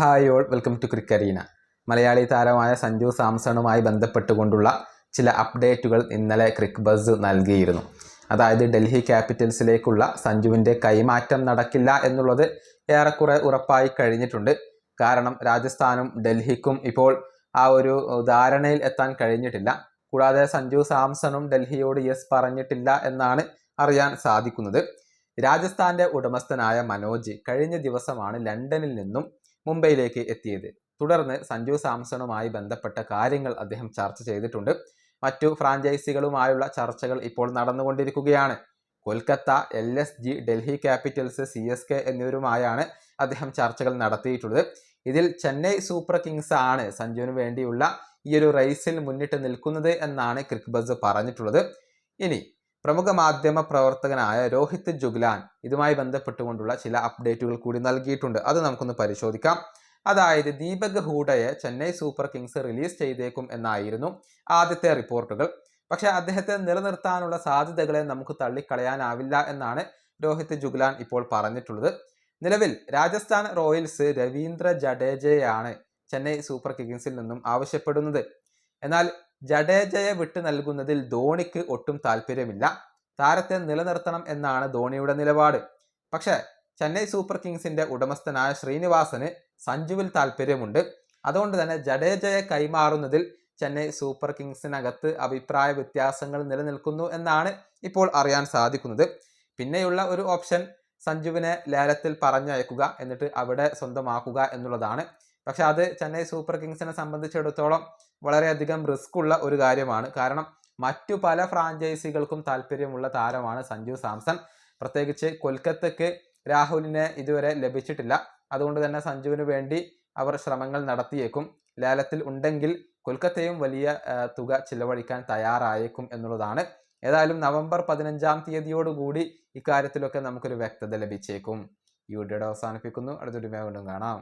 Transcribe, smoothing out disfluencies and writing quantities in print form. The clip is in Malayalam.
ഹായ് ഓൾ വെൽക്കം ടു ക്രിക്കറീന. മലയാളി താരമായ സഞ്ജു സാംസണുമായി ബന്ധപ്പെട്ടുകൊണ്ടുള്ള ചില അപ്ഡേറ്റുകൾ ഇന്നലെ ക്രിക്ക് ബസ് നൽകിയിരുന്നു. അതായത് ഡൽഹി ക്യാപിറ്റൽസിലേക്കുള്ള സഞ്ജുവിൻ്റെ കൈമാറ്റം നടക്കില്ല എന്നുള്ളത് ഏറെക്കുറെ ഉറപ്പായി കഴിഞ്ഞിട്ടുണ്ട്. കാരണം രാജസ്ഥാനും ഡൽഹിക്കും ഇപ്പോൾ ആ ഒരു ധാരണയിൽ എത്താൻ കഴിഞ്ഞിട്ടില്ല. കൂടാതെ സഞ്ജു സാംസണും ഡൽഹിയോട് യെസ് പറഞ്ഞിട്ടില്ല എന്നാണ് അറിയാൻ സാധിക്കുന്നത്. രാജസ്ഥാൻ്റെ ഉടമസ്ഥനായ മനോജ് കഴിഞ്ഞ ദിവസമാണ് ലണ്ടനിൽ നിന്നും മുംബൈയിലേക്ക് എത്തിയത്. തുടർന്ന് സഞ്ജു സാംസണുമായി ബന്ധപ്പെട്ട കാര്യങ്ങൾ അദ്ദേഹം ചർച്ച ചെയ്തിട്ടുണ്ട്. മറ്റു ഫ്രാഞ്ചൈസികളുമായുള്ള ചർച്ചകൾ ഇപ്പോൾ നടന്നുകൊണ്ടിരിക്കുകയാണ്. Kolkata, LSG, Delhi Capitals, CSK എന്നിവരുമായാണ് അദ്ദേഹം ചർച്ചകൾ നടത്തിയിട്ടുള്ളത്. ഇതിൽ ചെന്നൈ സൂപ്പർ കിങ്സ് ആണ് സഞ്ജുവിന് വേണ്ടിയുള്ള ഈ ഒരു റേസിൽ മുന്നിട്ട് നിൽക്കുന്നത് എന്നാണ് ക്രിക്ക് ബസ് പറഞ്ഞിട്ടുള്ളത്. ഇനി പ്രമുഖ മാധ്യമ പ്രവർത്തകനായ രോഹിത് ജുഗ്ലാൻ ഇതുമായി ബന്ധപ്പെട്ടുകൊണ്ടുള്ള ചില അപ്ഡേറ്റുകൾ കൂടി നൽകിയിട്ടുണ്ട്. അത് നമുക്കൊന്ന് പരിശോധിക്കാം. അതായത് ദീപക് ഹൂഡയെ ചെന്നൈ സൂപ്പർ കിങ്സ് റിലീസ് ചെയ്തേക്കും എന്നായിരുന്നു ആദ്യത്തെ റിപ്പോർട്ടുകൾ. പക്ഷേ അദ്ദേഹത്തെ നിലനിർത്താനുള്ള സാധ്യതകളെ നമുക്ക് തള്ളിക്കളയാനാവില്ല എന്നാണ് രോഹിത് ജുഗ്ലാൻ ഇപ്പോൾ പറഞ്ഞിട്ടുള്ളത്. നിലവിൽ രാജസ്ഥാൻ റോയൽസ് രവീന്ദ്ര ജഡേജയാണ് ചെന്നൈ സൂപ്പർ കിങ്സിൽ നിന്നും ആവശ്യപ്പെടുന്നത്. എന്നാൽ ജഡേജയെ വിട്ടു നൽകുന്നതിൽ ധോണിക്ക് ഒട്ടും താല്പര്യമില്ല. താരത്തെ നിലനിർത്തണം എന്നാണ് ധോണിയുടെ നിലപാട്. പക്ഷേ ചെന്നൈ സൂപ്പർ കിങ്സിന്റെ ഉടമസ്ഥനായ ശ്രീനിവാസന് സഞ്ജുവിൽ താല്പര്യമുണ്ട്. അതുകൊണ്ട് തന്നെ ജഡേജയെ കൈമാറുന്നതിൽ ചെന്നൈ സൂപ്പർ കിങ്സിനകത്ത് അഭിപ്രായ വ്യത്യാസങ്ങൾ നിലനിൽക്കുന്നു എന്നാണ് ഇപ്പോൾ അറിയാൻ സാധിക്കുന്നത്. പിന്നെയുള്ള ഒരു ഓപ്ഷൻ സഞ്ജുവിനെ ലേലത്തിൽ പറഞ്ഞയക്കുക, എന്നിട്ട് അവിടെ സ്വന്തമാക്കുക എന്നുള്ളതാണ്. പക്ഷെ അത് ചെന്നൈ സൂപ്പർ കിങ്സിനെ സംബന്ധിച്ചിടത്തോളം വളരെയധികം റിസ്ക് ഉള്ള ഒരു കാര്യമാണ്. കാരണം മറ്റു പല ഫ്രാഞ്ചൈസികൾക്കും താല്പര്യമുള്ള താരമാണ് സഞ്ജു സാംസൺ. പ്രത്യേകിച്ച് കൊൽക്കത്തയ്ക്ക് രാഹുലിനെ ഇതുവരെ ലഭിച്ചിട്ടില്ല. അതുകൊണ്ട് തന്നെ സഞ്ജുവിന് വേണ്ടി അവർ ശ്രമങ്ങൾ നടത്തിയേക്കും. ലേലത്തിൽ ഉണ്ടെങ്കിൽ കൊൽക്കത്തയും വലിയ തുക ചിലവഴിക്കാൻ തയ്യാറായേക്കും എന്നുള്ളതാണ്. ഏതായാലും നവംബർ 15-ാം തീയതിയോടുകൂടി ഇക്കാര്യത്തിലൊക്കെ നമുക്കൊരു വ്യക്തത ലഭിച്ചേക്കും. ഈ വീഡിയോയുടെ അവസാനിപ്പിക്കുന്നു. അടുത്തൊരു വീണ്ടും കാണാം.